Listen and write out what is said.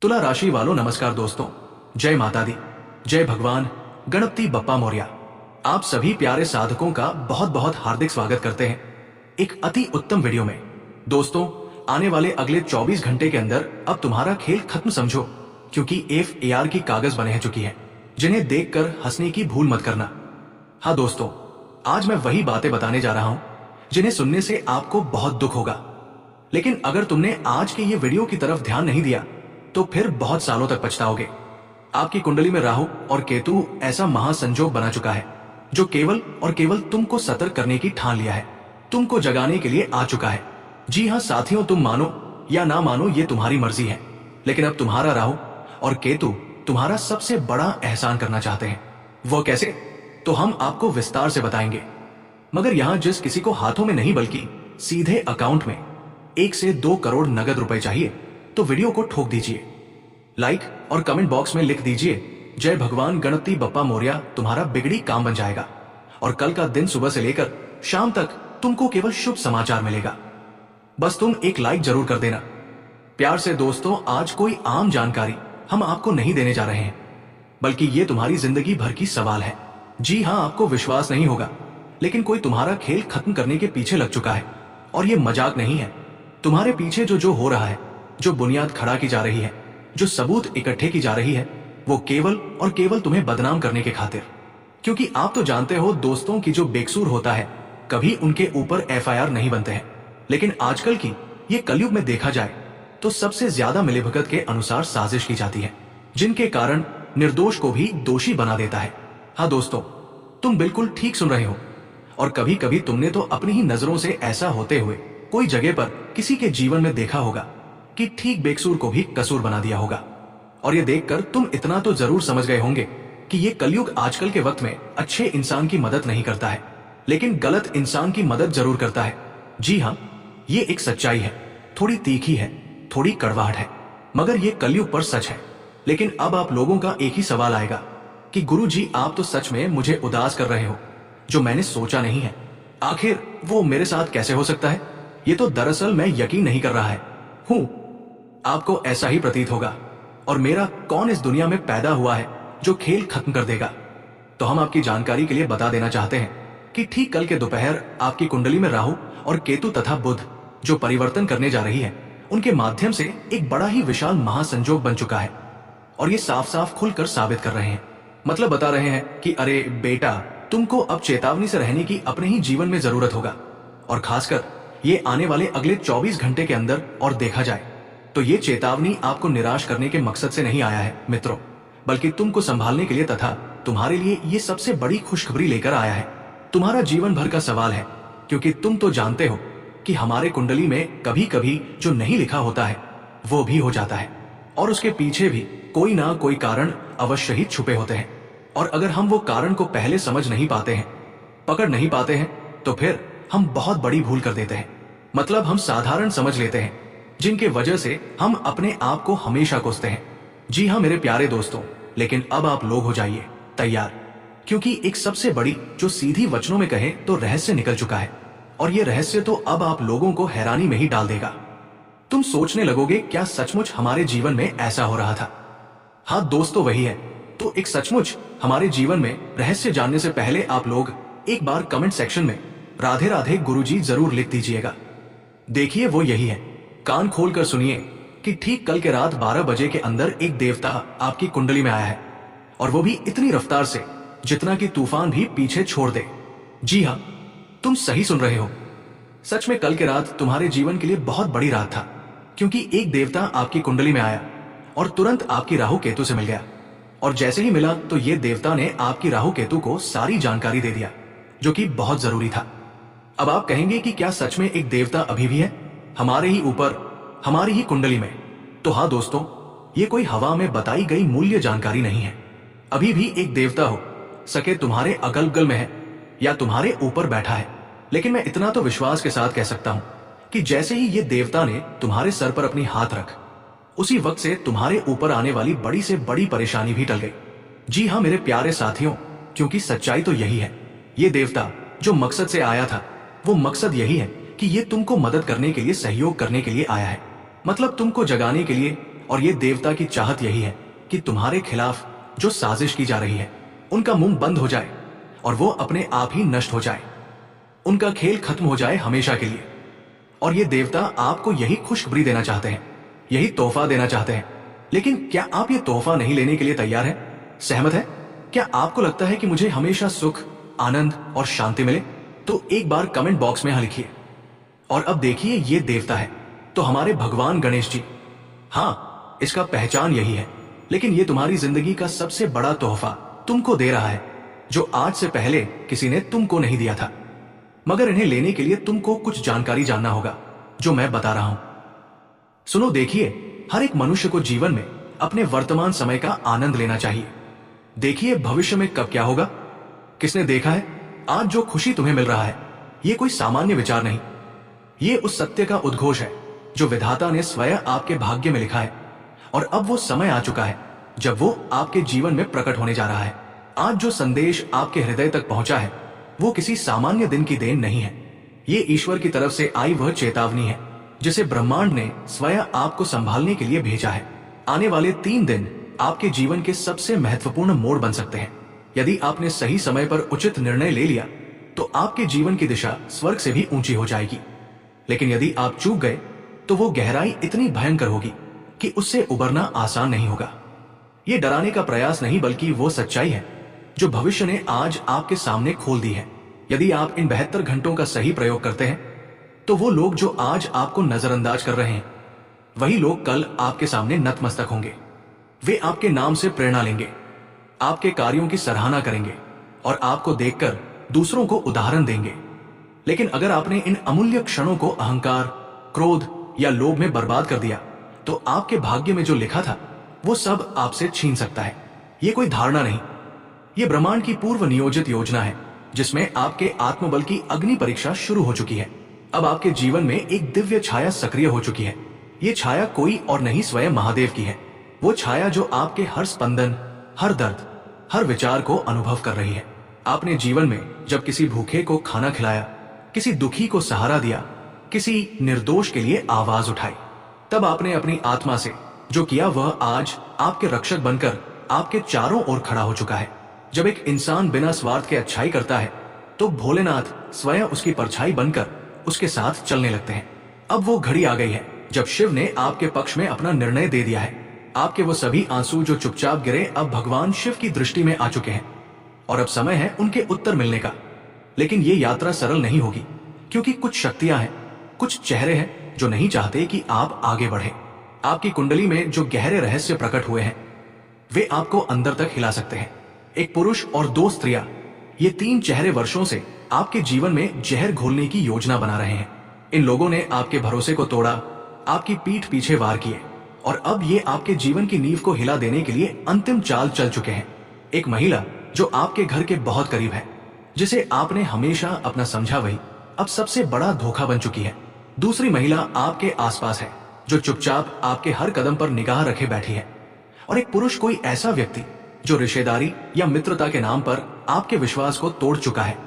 तुला राशि वालों नमस्कार दोस्तों, जय माता दी, जय भगवान गणपति बप्पा मौर्य। आप सभी प्यारे साधकों का बहुत बहुत हार्दिक स्वागत करते हैं एक अति उत्तम वीडियो में। दोस्तों, आने वाले अगले 24 घंटे के अंदर अब तुम्हारा खेल खत्म समझो, क्योंकि FAR की कागज बने चुकी है, जिन्हें देखकर हंसने की भूल मत करना। हाँ दोस्तों, आज मैं वही बातें बताने जा रहा हूं जिन्हें सुनने से आपको बहुत दुख होगा, लेकिन अगर तुमने आज के ये वीडियो की तरफ ध्यान नहीं दिया तो फिर बहुत सालों तक पछताओगे। आपकी कुंडली में राहु और केतु ऐसा महासंजोग बना चुका है जो केवल और केवल तुमको सतर्क करने की ठान लिया है, तुमको जगाने के लिए आ चुका है। जी हाँ साथियों, तुम मानो या ना मानो ये तुम्हारी मर्जी है, लेकिन अब तुम्हारा राहु और केतु तुम्हारा सबसे बड़ा एहसान करना चाहते हैं। वो कैसे, तो हम आपको विस्तार से बताएंगे। मगर यहाँ जिस किसी को हाथों में नहीं बल्कि सीधे अकाउंट में 1 से 2 करोड़ नगद रुपए चाहिए तो वीडियो को ठोक दीजिए, लाइक और कमेंट बॉक्स में लिख दीजिए जय भगवान गणपति बप्पा मौर्य। तुम्हारा बिगड़ी काम बन जाएगा और कल का दिन सुबह से लेकर शाम तक तुमको केवल शुभ समाचार मिलेगा। बस तुम एक लाइक जरूर कर देना प्यार से। दोस्तों, आज कोई आम जानकारी हम आपको नहीं देने जा रहे हैं, बल्कि ये तुम्हारी जिंदगी भर की सवाल है। जी हाँ, आपको विश्वास नहीं होगा, लेकिन कोई तुम्हारा खेल खत्म करने के पीछे लग चुका है, और ये मजाक नहीं है। तुम्हारे पीछे जो हो रहा है, जो बुनियाद खड़ा की जा रही है, जो सबूत इकट्ठे की जा रही है, वो केवल और केवल तुम्हें बदनाम करने के खातिर। क्योंकि आप तो जानते हो दोस्तों की जो बेकसूर होता है कभी उनके ऊपर FIR नहीं बनते हैं, लेकिन आजकल की ये कलयुग में देखा जाए तो सबसे ज्यादा मिलीभगत के अनुसार साजिश की जाती है, जिनके कारण निर्दोष को भी दोषी बना देता है। हाँ दोस्तों, तुम बिल्कुल ठीक सुन रहे हो, और कभी कभी तुमने तो अपनी ही नजरों से ऐसा होते हुए कोई जगह पर किसी के जीवन में देखा होगा कि ठीक बेकसूर को भी कसूर बना दिया होगा। और ये देखकर तुम इतना तो जरूर समझ गए होंगे कि ये कलयुग आजकल के वक्त में अच्छे इंसान की मदद नहीं करता है, लेकिन गलत इंसान की मदद जरूर करता है। जी हाँ, ये एक सच्चाई है, थोड़ी तीखी है, थोड़ी कड़वाहट है, मगर ये कलयुग पर सच है। लेकिन अब आप लोगों का एक ही सवाल आएगा कि गुरु जी, आप तो सच में मुझे उदास कर रहे हो, जो मैंने सोचा नहीं है। आखिर वो मेरे साथ कैसे हो सकता है? ये तो दरअसल मैं यकीन नहीं कर रहा है हूं। आपको ऐसा ही प्रतीत होगा, और मेरा कौन इस दुनिया में पैदा हुआ है जो खेल खत्म कर देगा? तो हम आपकी जानकारी के लिए बता देना चाहते हैं कि ठीक कल के दोपहर आपकी कुंडली में राहु और केतु तथा बुध जो परिवर्तन करने जा रही है, उनके माध्यम से एक बड़ा ही विशाल महासंजोग बन चुका है। और ये साफ साफ खुलकर साबित कर रहे हैं, मतलब बता रहे हैं कि अरे बेटा, तुमको अब चेतावनी से रहने की अपने ही जीवन में जरूरत होगा। और खासकर ये आने वाले अगले 24 घंटे के अंदर। और देखा जाए तो ये चेतावनी आपको निराश करने के मकसद से नहीं आया है मित्रों, बल्कि तुमको संभालने के लिए तथा तुम्हारे लिए ये सबसे बड़ी खुशखबरी लेकर आया है। तुम्हारा जीवन भर का सवाल है, क्योंकि तुम तो जानते हो कि हमारे कुंडली में कभी कभी जो नहीं लिखा होता है वो भी हो जाता है, और उसके पीछे भी कोई ना कोई कारण अवश्य ही छुपे होते हैं। और अगर हम वो कारण को पहले समझ नहीं पाते हैं, पकड़ नहीं पाते हैं, तो फिर हम बहुत बड़ी भूल कर देते हैं। मतलब हम साधारण समझ लेते हैं, जिनके वजह से हम अपने आप को हमेशा कोसते हैं। जी हाँ मेरे प्यारे दोस्तों, लेकिन अब आप लोग हो जाइए तैयार, क्योंकि एक सबसे बड़ी जो सीधी वचनों में कहे तो रहस्य निकल चुका है, और ये रहस्य तो अब आप लोगों को हैरानी में ही डाल देगा। तुम सोचने लगोगे, क्या सचमुच हमारे जीवन में ऐसा हो रहा था? हाँ दोस्तों, वही है। तो एक सचमुच हमारे जीवन में रहस्य जानने से पहले आप लोग एक बार कमेंट सेक्शन में राधे राधे गुरुजी जरूर लिख दीजिएगा। देखिए वो यही है, कान खोलकर सुनिए कि ठीक कल के रात 12 बजे के अंदर एक देवता आपकी कुंडली में आया है, और वो भी इतनी रफ्तार से जितना कि तूफान भी पीछे छोड़ दे। जी हाँ, तुम सही सुन रहे हो। सच में कल के रात तुम्हारे जीवन के लिए बहुत बड़ी रात था, क्योंकि एक देवता आपकी कुंडली में आया और तुरंत आपकी राहु केतु से मिल गया। और जैसे ही मिला तो ये देवता ने आपकी राहु केतु को सारी जानकारी दे दिया, जो कि बहुत जरूरी था। अब आप कहेंगे कि क्या सच में एक देवता अभी भी है हमारे ही ऊपर, हमारी ही कुंडली में? तो हाँ दोस्तों, ये कोई हवा में बताई गई मूल्य जानकारी नहीं है। अभी भी एक देवता हो सके तुम्हारे अगल बगल में है या तुम्हारे ऊपर बैठा है। लेकिन मैं इतना तो विश्वास के साथ कह सकता हूं कि जैसे ही ये देवता ने तुम्हारे सर पर अपनी हाथ रख, उसी वक्त से तुम्हारे ऊपर आने वाली बड़ी से बड़ी परेशानी भी टल गई। जी हाँ मेरे प्यारे साथियों, क्योंकि सच्चाई तो यही है, ये देवता जो मकसद से आया था वो मकसद यही है कि ये तुमको मदद करने के लिए, सहयोग करने के लिए आया है। मतलब तुमको जगाने के लिए और ये देवता की चाहत यही है कि तुम्हारे खिलाफ जो साजिश की जा रही है उनका मुंह बंद हो जाए और वो अपने आप ही नष्ट हो जाए, उनका खेल खत्म हो जाए हमेशा के लिए। और ये देवता आपको यही खुशखबरी देना चाहते हैं, यही तोहफा देना चाहते हैं। लेकिन क्या आप ये तोहफा नहीं लेने के लिए तैयार हैं? सहमत है? क्या आपको लगता है कि मुझे हमेशा सुख, आनंद और शांति मिले? तो एक बार कमेंट बॉक्स में हाँ लिखिए। और अब देखिए, ये देवता है तो हमारे भगवान गणेश जी। हाँ, इसका पहचान यही है, लेकिन ये तुम्हारी जिंदगी का सबसे बड़ा तोहफा तुमको दे रहा है, जो आज से पहले किसी ने तुमको नहीं दिया था। मगर इन्हें लेने के लिए तुमको कुछ जानकारी जानना होगा, जो मैं बता रहा हूं। सुनो, देखिए, हर एक मनुष्य को जीवन में अपने वर्तमान समय का आनंद लेना चाहिए। देखिए, भविष्य में कब क्या होगा किसने देखा है? आज जो खुशी तुम्हें मिल रहा है, ये कोई सामान्य विचार नहीं, ये उस सत्य का उद्घोष है जो विधाता ने स्वयं आपके भाग्य में लिखा है। और अब वो समय आ चुका है जब वो आपके जीवन में प्रकट होने जा रहा है। आज जो संदेश आपके हृदय तक पहुंचा है, वो किसी सामान्य दिन की देन नहीं है। ये ईश्वर की तरफ से आई वह चेतावनी है जिसे ब्रह्मांड ने स्वयं आपको संभालने के लिए भेजा है। आने वाले 3 दिन आपके जीवन के सबसे महत्वपूर्ण मोड़ बन सकते हैं। यदि आपने सही समय पर उचित निर्णय ले लिया तो आपके जीवन की दिशा स्वर्ग से भी ऊंची हो जाएगी। लेकिन यदि आप चूक गए तो वो गहराई इतनी भयंकर होगी कि उससे उबरना आसान नहीं होगा। ये डराने का प्रयास नहीं, बल्कि वो सच्चाई है जो भविष्य ने आज आपके सामने खोल दी है। यदि आप इन 72 घंटों का सही प्रयोग करते हैं तो वो लोग जो आज आपको नजरअंदाज कर रहे हैं, वही लोग कल आपके सामने नतमस्तक होंगे। वे आपके नाम से प्रेरणा लेंगे, आपके कार्यों की सराहना करेंगे और आपको देखकर दूसरों को उदाहरण देंगे। लेकिन अगर आपने इन अमूल्य क्षणों को अहंकार, क्रोध या लोभ में बर्बाद कर दिया तो आपके भाग्य में जो लिखा था वो सब आपसे छीन सकता है। ये कोई धारणा नहीं, ये ब्रह्मांड की पूर्व नियोजित योजना है जिसमें आपके आत्मबल की अग्नि परीक्षा शुरू हो चुकी है। अब आपके जीवन में एक दिव्य छाया सक्रिय हो चुकी है। ये छाया कोई और नहीं, स्वयं महादेव की है। वो छाया जो आपके हर स्पंदन, हर दर्द, हर विचार को अनुभव कर रही है। आपने जीवन में जब किसी भूखे को खाना खिलाया, किसी दुखी को सहारा दिया, किसी निर्दोष के लिए आवाज उठाई, तब आपने अपनी आत्मा से जो किया वह आज आपके रक्षक बनकर आपके चारों ओर खड़ा हो चुका है। जब एक इंसान बिना स्वार्थ के अच्छाई करता है तो भोलेनाथ स्वयं उसकी परछाई बनकर उसके साथ चलने लगते हैं। अब वो घड़ी आ गई है जब शिव ने आपके पक्ष में अपना निर्णय दे दिया है। आपके वो सभी आंसू जो चुपचाप गिरे, अब भगवान शिव की दृष्टि में आ चुके हैं और अब समय है उनके उत्तर मिलने का। लेकिन ये यात्रा सरल नहीं होगी, क्योंकि कुछ शक्तियां हैं, कुछ चेहरे हैं जो नहीं चाहते कि आप आगे बढ़े। आपकी कुंडली में जो गहरे रहस्य प्रकट हुए हैं वे आपको अंदर तक हिला सकते हैं। एक पुरुष और 2 स्त्रियां, ये 3 चेहरे वर्षों से आपके जीवन में जहर घोलने की योजना बना रहे हैं। इन लोगों ने आपके भरोसे को तोड़ा, आपकी पीठ पीछे वार किए और अब ये आपके जीवन की नींव को हिला देने के लिए अंतिम चाल चल चुके हैं। एक महिला जो आपके घर के बहुत करीब है, जिसे आपने हमेशा अपना समझा, वही अब सबसे बड़ा धोखा बन चुकी है। दूसरी महिला आपके आसपास है जो चुपचाप आपके हर कदम पर निगाह रखे बैठी है। और एक पुरुष, कोई ऐसा व्यक्ति जो रिश्तेदारी या मित्रता के नाम पर आपके विश्वास को तोड़ चुका है।